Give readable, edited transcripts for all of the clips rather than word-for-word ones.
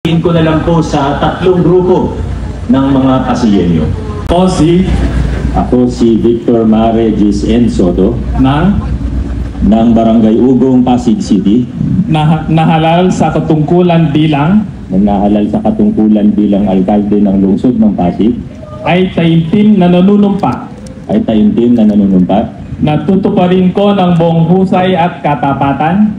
Tingin ko na lang po sa tatlong grupo ng mga Pasiyenyo. Ako si Victor Mare Gis N. Soto ng Barangay Ugong, Pasig City. Nahalal sa katungkulan bilang alkalde ng lungsod ng Pasig. ay taimtim na nanunumpa. Natutuparin ko ng buong husay at katapatan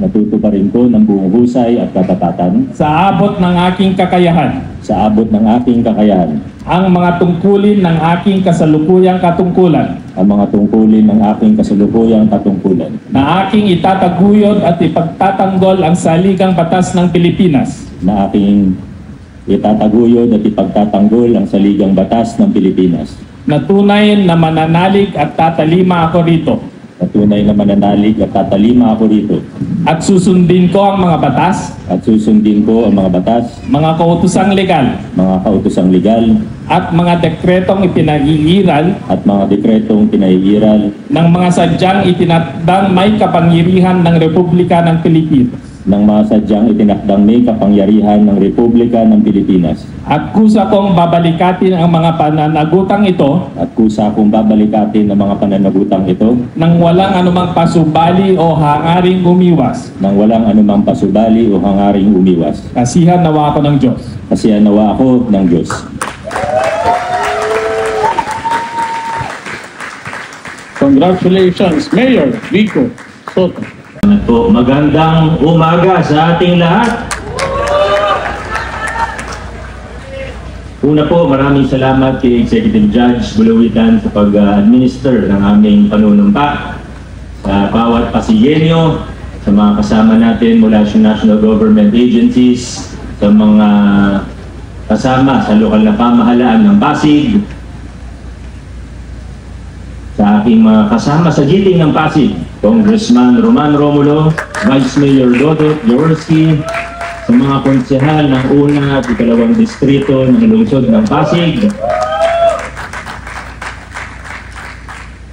sa abot ng aking kakayahan ang mga tungkulin ng aking kasalukuyang katungkulan na aking itataguyod at ipagtatanggol ang saligang batas ng Pilipinas na tunay na mananalig at tatalima ako rito. At susundin ko ang mga batas, mga kautosang legal, at mga dekretong ipinag-iiral ng mga sadyang itinakdang may kapangyarihan ng Republika ng Pilipinas. At kusa kong babalikatin ang mga pananagutang ito nang walang anumang pasubali o hangaring umiwas. Kasihan nawa ako ng Diyos. Congratulations, Mayor Vico Soto. Magandang umaga sa ating lahat. Una po, maraming salamat kay Executive Judge Bulawitan sa pag-administer ng aming panunumpa sa bawat Pasiyenyo, sa mga kasama natin mula sa national government agencies, sa mga kasama sa lokal na pamahalaan ng Pasig, sa aking mga kasama sa giting ng Pasig, Congressman Roman Romulo, Vice Mayor Dodot Jaworski, sa mga konsehal ng una at ikalawang distrito ng lungsod ng Pasig,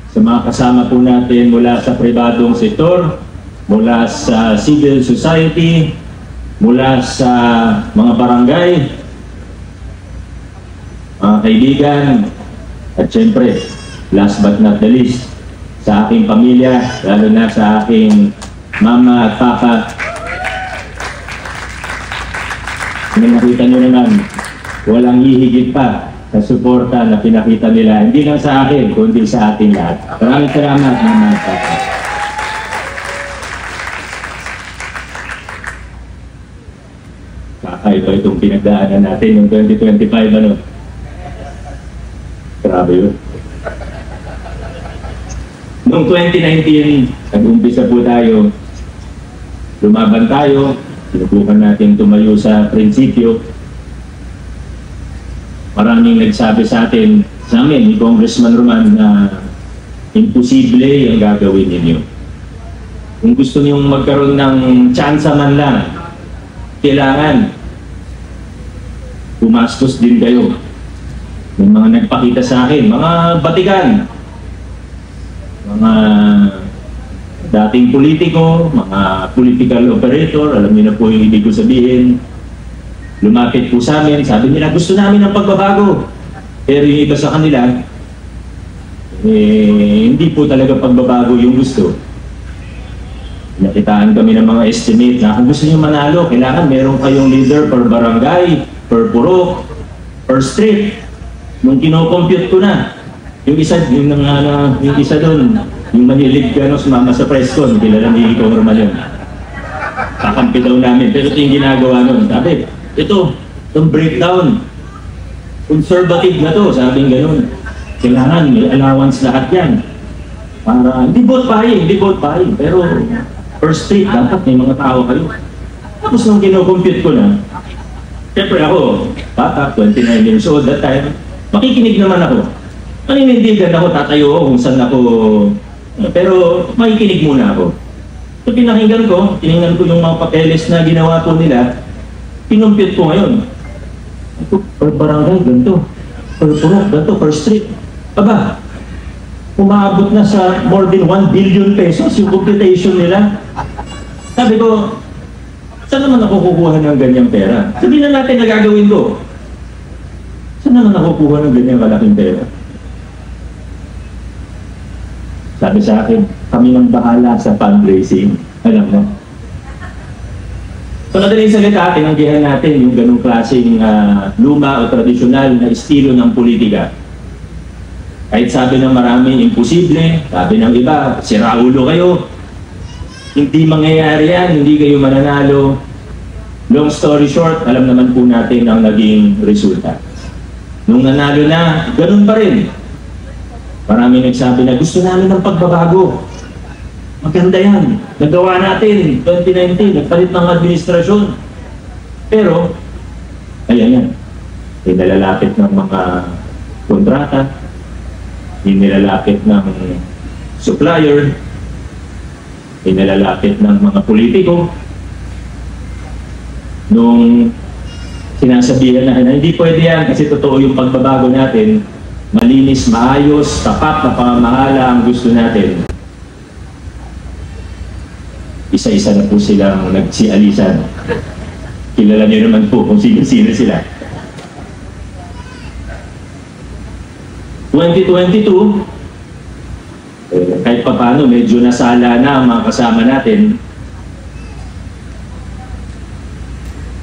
sa mga kasama po natin mula sa pribadong sektor, mula sa civil society, mula sa mga barangay, mga kaibigan, at syempre, last but not the least, sa aking pamilya, lalo na sa aking mama at papa. Nakita nyo naman, walang hihigit pa sa suporta na pinakita nila, hindi lang sa akin, kundi sa ating lahat. Maraming salamat, mama at papa. Kakaiba itong pinagdaanan natin yung 2025, ano? Grabe yun. Noong 2019, nag-umpisa po tayo, lumaban tayo, sinubukan natin tumayo sa prinsipyo. Maraming nagsabi sa atin, sa amin, ni Congressman Roman, na imposible yung gagawin ninyo. Kung gusto niyong magkaroon ng tsansa man lang, kailangan gumastos din kayo. May mga nagpakita sa akin, mga batikan, mga dating politiko, mga political operator, alam niyo na po yung ibig ko sabihin. Lumapit po sa amin, sabi nila, gusto namin ng pagbabago. Pero yung iba sa kanila, hindi po talaga pagbabago yung gusto. Nakitaan kami ng mga estimate na kung gusto niyo manalo, kailangan meron kayong leader per barangay, per purok, per street. Nung kinocompute ko na, yung isa doon, yung manilig ka sumama sa press con, kilala ni Ikaw Roman yun. Kakampi daw namin, pero ito yung ginagawa nun. Sabi, itong breakdown, conservative na to, sabing ganun. Kailangan, may allowance lahat yan. Para, hindi vote buying, pero per street, dapat may mga tao kayo. Tapos nung kinocompute ko na, siyempre ako, bata, 29 years old that time, makikinig naman ako. Paninindigan ako, tatayo ako kung saan ako, pero makikinig muna ako. So pinakinggan ko, tinignan ko yung mga papeles na ginawa po nila, pinumpute ko ngayon. Ito, per barangay, ganito. Per purok, ganito, per street. Aba, umaabot na sa more than 1 billion pesos yung computation nila. Sabi ko, Saan naman ako kukuha ng ganyang pera? Sabihin na natin na gagawin ko. Saan naman ako kukuha ng ganyang kalaking pera? Sabi sa akin, kami nang bahala sa fundraising. Alam mo? So, madaling salita, tinanggihan natin yung ganung klaseng luma o tradisyonal na estilo ng politika. Kahit sabi ng marami, imposible. Sabi ng iba, siraulo kayo. Hindi mangyayari yan, hindi kayo mananalo. Long story short, alam naman po natin ang naging resulta. Nung nanalo na, ganun pa rin. Marami nagsabi na gusto namin ng pagbabago. Maganda yan. Nagawa natin 2019, nagpalit ng administrasyon. Pero, ayan yan. Nilalapit ng mga kontrata, nilalapit ng supplier, nilalapit ng mga politiko. Nung sinasabihan na hindi pwede yan kasi totoo yung pagbabago natin, malinis, maayos, tapat na pamamahala ang gusto natin. Isa-isa na po silang nagsialisan. Kilala niyo naman po kung sino-sino sila. 2022, kahit pa paano, medyo nasala na ang mga kasama natin.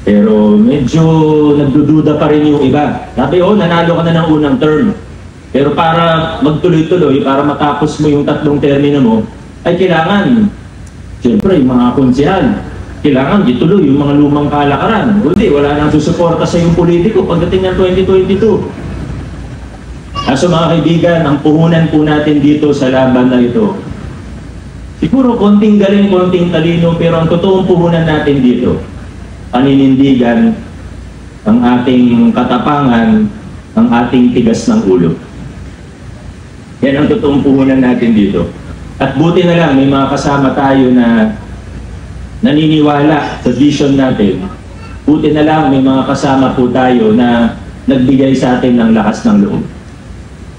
Pero medyo nagdududa pa rin yung iba. Sabi, nanalo ka na ng unang term. Pero para magtuloy-tuloy, para matapos mo yung 3 termino mo, ay kailangan, siyempre, yung mga konsehal, kailangan ituloy yung mga lumang kalakaran. Hindi, wala nang susuporta sa yung politiko pagdating ng 2022. So mga kaibigan, ang puhunan po natin dito sa laban na ito, siguro konting galing, konting talino, pero ang totoong puhunan natin dito, paninindigan, ang ating katapangan, ang ating tigas ng ulo. Yan ang totoong puhunan natin dito. At buti na lang, may mga kasama tayo na naniniwala sa vision natin. Buti na lang, may mga kasama po tayo na nagbigay sa atin ng lakas ng loob.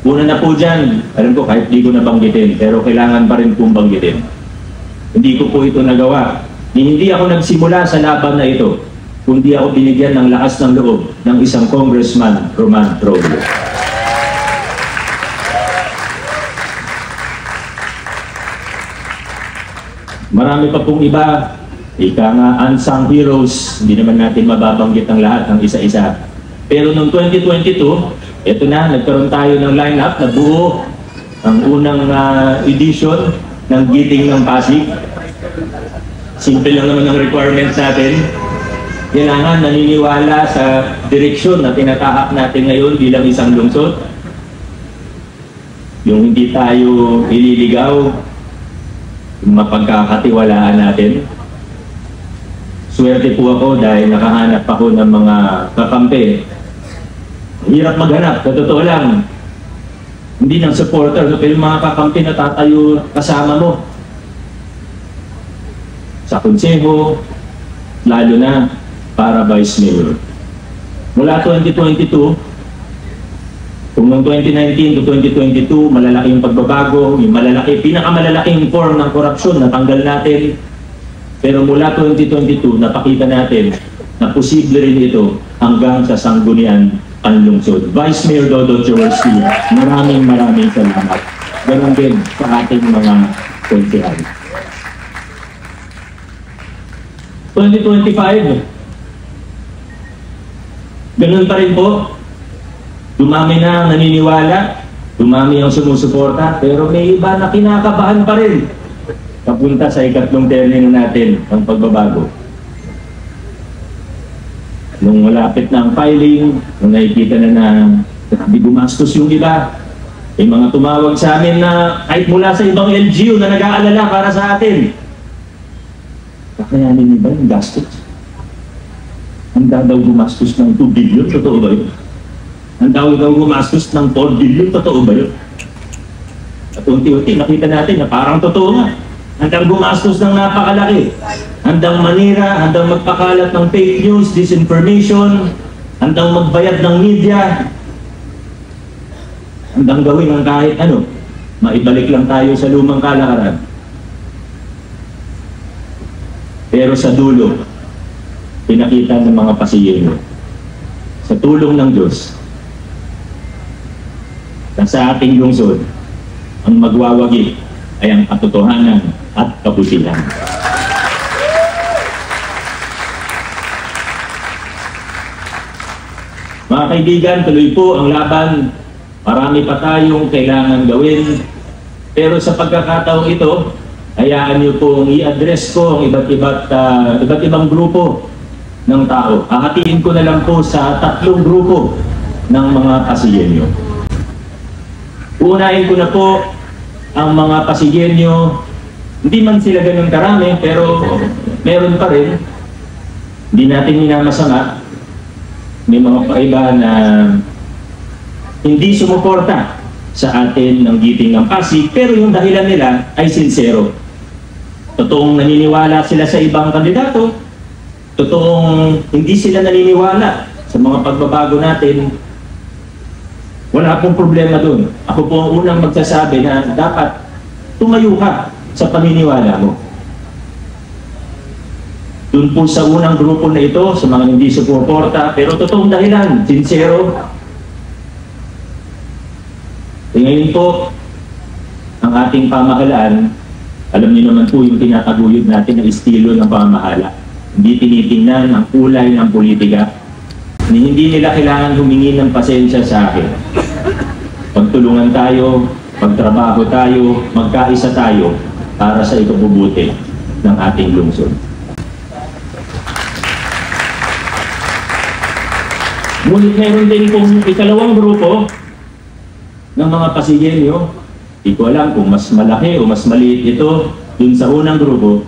Una na po dyan, alam ko kahit di ko nabanggitin, pero kailangan pa rin pong banggitin. Hindi ko po ito nagawa. Hindi ako nagsimula sa laban na ito, kundi ako binigyan ng lakas ng loob ng isang Congressman, Roman Troglio. Marami pa pong iba, ika nga unsung heroes, hindi naman natin mababanggit ang lahat ng isa-isa. Pero noong 2022, ito na, nagkaroon tayo ng lineup na buo ang unang edition ng Giting ng Pasig. Simple lang naman ang requirements natin. Kailangan naniniwala sa direksyon na tinatahak natin ngayon bilang isang lungsod. Yung hindi tayo ililigaw, yung mapagkakatiwalaan natin. Swerte po ako dahil nakahanap ako ng mga kakampi. Hirap maghanap, sa totoo lang. Hindi ng supporter, pero yung mga kakampi na tatayo kasama mo. Sa konseho, lalo na para Vice Mayor. Mula 2022, kung noong 2019 to 2022, malalaking pagbabago, yung pinakamalalaking form ng korupsyon natanggal natin. Pero mula 2022, napakita natin na posible rin ito hanggang sa sanggunian panlungsod. Vice Mayor Dodong Jaworski, maraming salamat. Ganon din sa ating mga konsehal. 2025, ganon pa rin po. Dumami na ang naniniwala, dumami ang sumusuporta, pero may iba na kinakabahan pa rin. Papunta sa ikatlong termino natin ang pagbabago. Nung malapit na ang filing, nung nakikita na hindi gumastos yung iba, may mga tumawag sa amin na kahit mula sa ibang LGU na nag-aalala para sa atin. Kakayanin ba yung gastos? Handa daw gumastos ng 2 billion, totoo ba yun? Handa daw gumastos ng 4 billion, totoo ba yun? At unti-unti nakita natin na parang totoo nga. Handang gumastos ng napakalaki. Handang manira, handang magpakalat ng fake news, disinformation, handang magbayad ng media, handang gawin ng kahit ano. Maibalik lang tayo sa lumang kalakaran. Pero sa dulo, pinakita ng mga Pasigueño. Sa tulong ng Diyos, na sa ating lungsod, ang magwawagi ay ang katotohanan at kabutihan. Mga kaibigan, tuloy po ang laban. Marami pa tayong kailangan gawin. Pero sa pagkakataong ito, hayaan niyo pong i-address ko ang iba't ibang grupo ng tao. Hahatiin ko na lang po sa 3 grupo ng mga Pasigueño. Uunahin ko na po ang mga Pasigueño, hindi man sila ganun karami, pero meron pa rin. Hindi natin minamasama. May mga paiba na hindi sumuporta sa atin ng giting ng Pasig, pero yung dahilan nila ay sincero. Totoong naniniwala sila sa ibang kandidato, totoong hindi sila naniniwala sa mga pagbabago natin. Wala pong problema doon. Ako po ang unang magsasabi na dapat tumayo ka sa paniniwala mo. Doon po sa unang grupo na ito, sa mga hindi sumuporta, pero totoong dahilan, sincero. E ngayon po, ang ating pamahalaan, alam niyo naman po yung tinataguyod natin na estilo ng pamahala. Hindi tinitingnan ang kulay ng politika. Hindi nila kailangan humingi ng pasensya sa akin. Pagtulungan tayo, pagtrabaho tayo, magkaisa tayo para sa ikabubuti ng ating lungsod. Ngunit meron din pong ikalawang grupo ng mga Pasigueño. Hindi ko alam kung mas malaki o mas maliit ito dun sa unang grupo.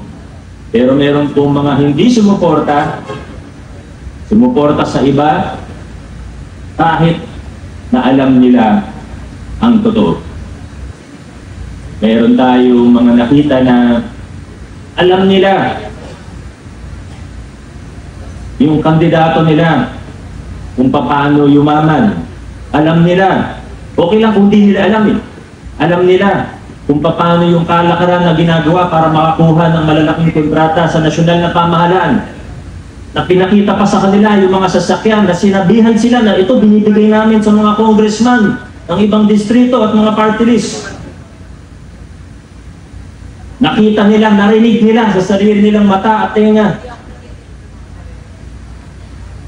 Pero meron pong mga hindi sumuporta sa iba kahit na alam nila ang totoo. Meron tayong mga nakita na alam nila yung kandidato nila kung paano yumaman. Alam nila. Okay lang kung di nila alam eh. Alam nila kung paano yung kalakaran na ginagawa para makakuha ng malalaking kontrata sa nasyonal na pamahalaan. Na pinakita pa sa kanila yung mga sasakyan na sinabihan sila na ito binibigay namin sa mga congressman ng ibang distrito at mga party list. Nakita nila, narinig nila sa sarili nilang mata at tenga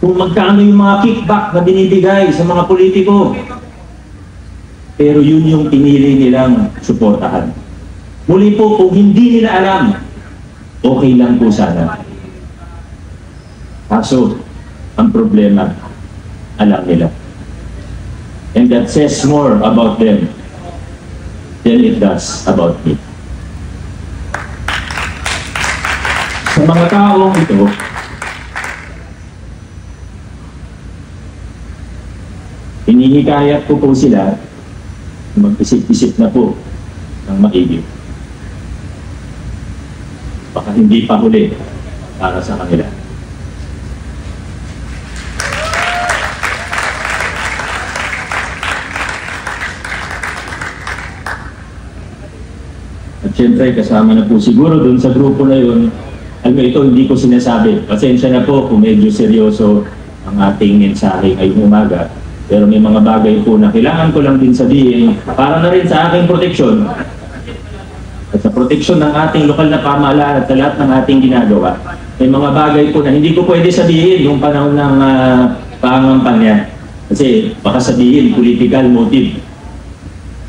kung magkano yung mga kickback na binibigay sa mga politiko. Pero yun yung pinili nilang suportahan. Muli po, kung hindi nila alam, okay lang po sana. Kaso, ang problema, alam nila. And that says more about them than it does about me. Sa mga taong ito, hinihikayat ko po sila mag-isip-isip na po ng maigi. Baka hindi pa huli para sa kanila. At syempre, kasama na po siguro dun sa grupo na yun. Alam mo, ito hindi ko sinasabi. Pasensya na po kung medyo seryoso ang ating mensahe ngayong umaga. Pero may mga bagay po na kailangan ko lang din sabihin para na rin sa aking proteksyon at sa proteksyon ng ating lokal na pamahalaan at sa lahat ng ating ginagawa. May mga bagay po na hindi ko pwede sabihin yung panahon ng pangangampanya. Kasi baka sabihin political motive.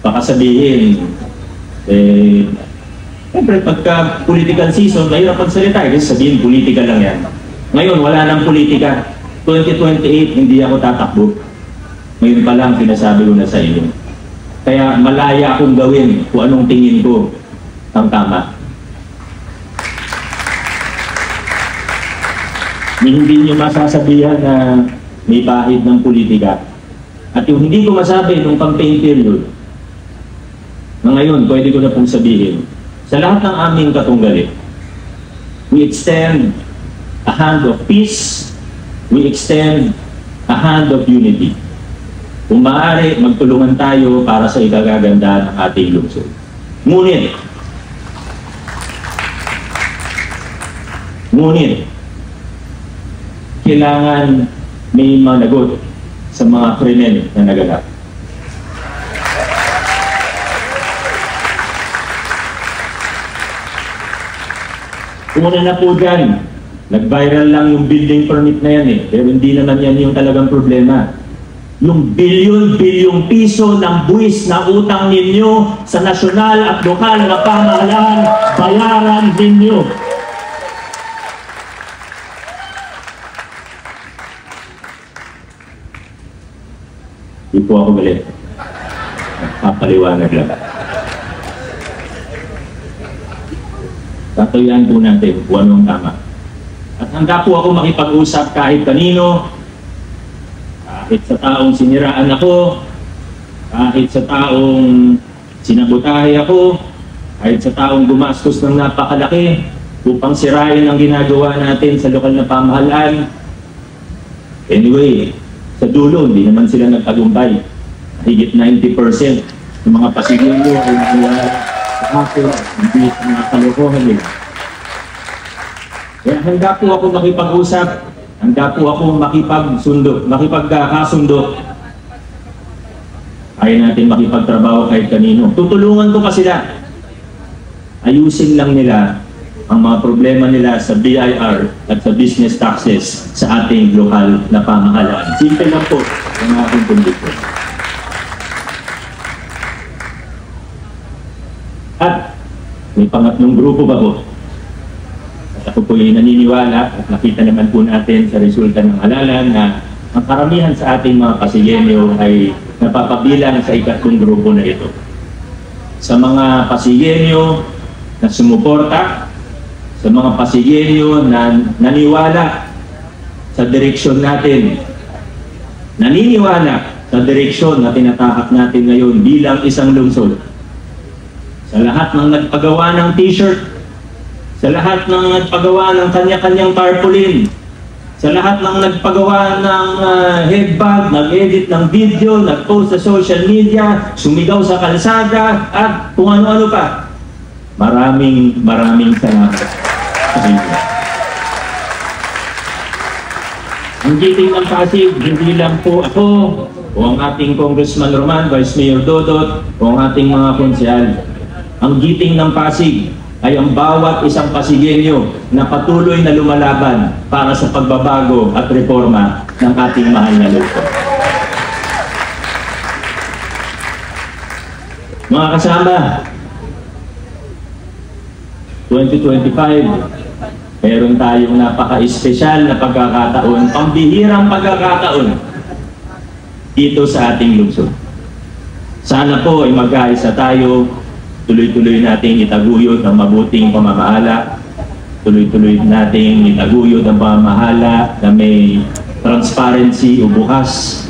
Baka sabihin siyempre pagka political season, mahirap pagsalita. Kasi sabihin political lang yan. Ngayon wala nang politika. 2028 hindi ako tatakbo. Ngayon pa lang sinasabi ko na sa inyo. Kaya malaya akong gawin kung anong tingin ko ang tama. Hindi nyo masasabihan na may bahid ng politika. At yung hindi ko masabi nung campaign period, na ngayon pwede ko na pong sabihin, sa lahat ng aming katunggali, we extend a hand of peace, we extend a hand of unity. Kung maaari, magtulungan tayo para sa ikagaganda ng ating lungsod. Ngunit, kailangan may managot sa mga krimen na naganap. Una na po dyan, nag-viral lang yung building permit na yan pero hindi naman yan yung talagang problema. Yung bilyon-bilyong piso ng buwis na utang ninyo sa nasyonal at lokal na pamahalaan, bayaran ninyo. Hindi po ako galit. Papaliwanag lang. Tatayuan po natin kung ano ang tama. At handa po ako makipag-usap kahit kanino, kahit sa taong siniraan ako, kahit sa taong sinabotahe ako, kahit sa taong gumastos ng napakalaki upang sirain ang ginagawa natin sa lokal na pamahalaan. Anyway, sa dulo, hindi naman sila nagtagumpay. Higit 90% ng mga pasigilyo ay nawala sa hapon, hindi sa mga kalokohan nila. Kaya handa po ako makipag-usap, handa po ako makipagkasundo. Kaya natin makipagtrabaho kahit kanino. Tutulungan ko pa sila. Ayusin lang nila ang mga problema nila sa BIR at sa business taxes sa ating lokal na pamahalaan. Simple lang po ang aking kondisyon. At may pangatlong grupo ba po? At ako po yung naniniwala at nakita naman po natin sa resulta ng halalan na ang karamihan sa ating mga Pasigenyo ay napapabilang sa ikatlong grupo na ito. Sa mga Pasigenyo na sumuporta, sa mga Pasigenyo na naniwala sa direksyon natin, naniniwala sa direksyon na tinatahak natin ngayon bilang isang lungsod. Sa lahat ng nagpagawa ng t-shirt, sa lahat ng nagpagawa ng kanya-kanyang tarpaulin, sa lahat ng nagpagawa ng headbag, nag-edit ng video, nag-post sa social media, sumigaw sa kalsada, at kung ano-ano pa. Maraming salamat sa inyo. Ang giting ng Pasig, hindi lang po ako, o ang ating Congressman Roman, Vice Mayor Dodot, o ang ating mga konsyal. Ang giting ng Pasig ay ang bawat isang Pasigenyo na patuloy na lumalaban para sa pagbabago at reforma ng ating mahal na lungsod. Mga kasama, 2025, meron tayong napaka-espesyal na pagkakataon, pambihirang pagkakataon dito sa ating lungsod. Sana po ay mag-aisa tayo, tuloy-tuloy nating itaguyod ang mabuting pamamahala, tuloy-tuloy nating itaguyod ang pamamahala na may transparency o bukas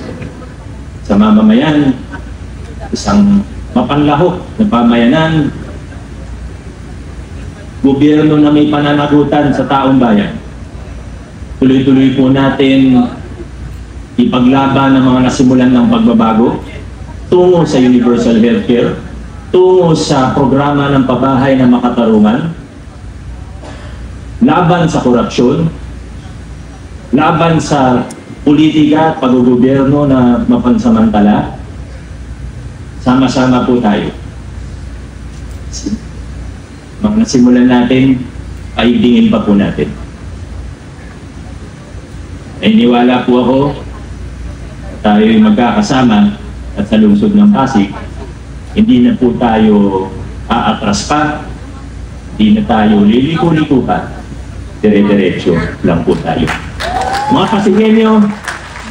sa mamamayan, isang mapanlahok na pamayanan, gobyerno na may pananagutan sa taong bayan. Tuloy-tuloy po natin ipaglaban ang mga nasimulan ng pagbabago tungo sa universal healthcare, tungo sa programa ng pabahay na makatarungan, laban sa korupsyon, laban sa politika at pag-gobyerno na mapansamantala. Sama-sama po tayo. Mga nasimulan natin, paigdingin pa po natin. Niwala po ako, tayo'y magkakasama at sa lungsod ng Pasig, hindi na po tayo aatras pa, hindi na tayo liliko-liko pa, dire-diretso lang po tayo. Mga Pasigenyo,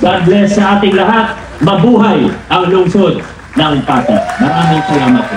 God bless sa ating lahat, mabuhay ang lungsod ng Pasig. Maraming salamat po.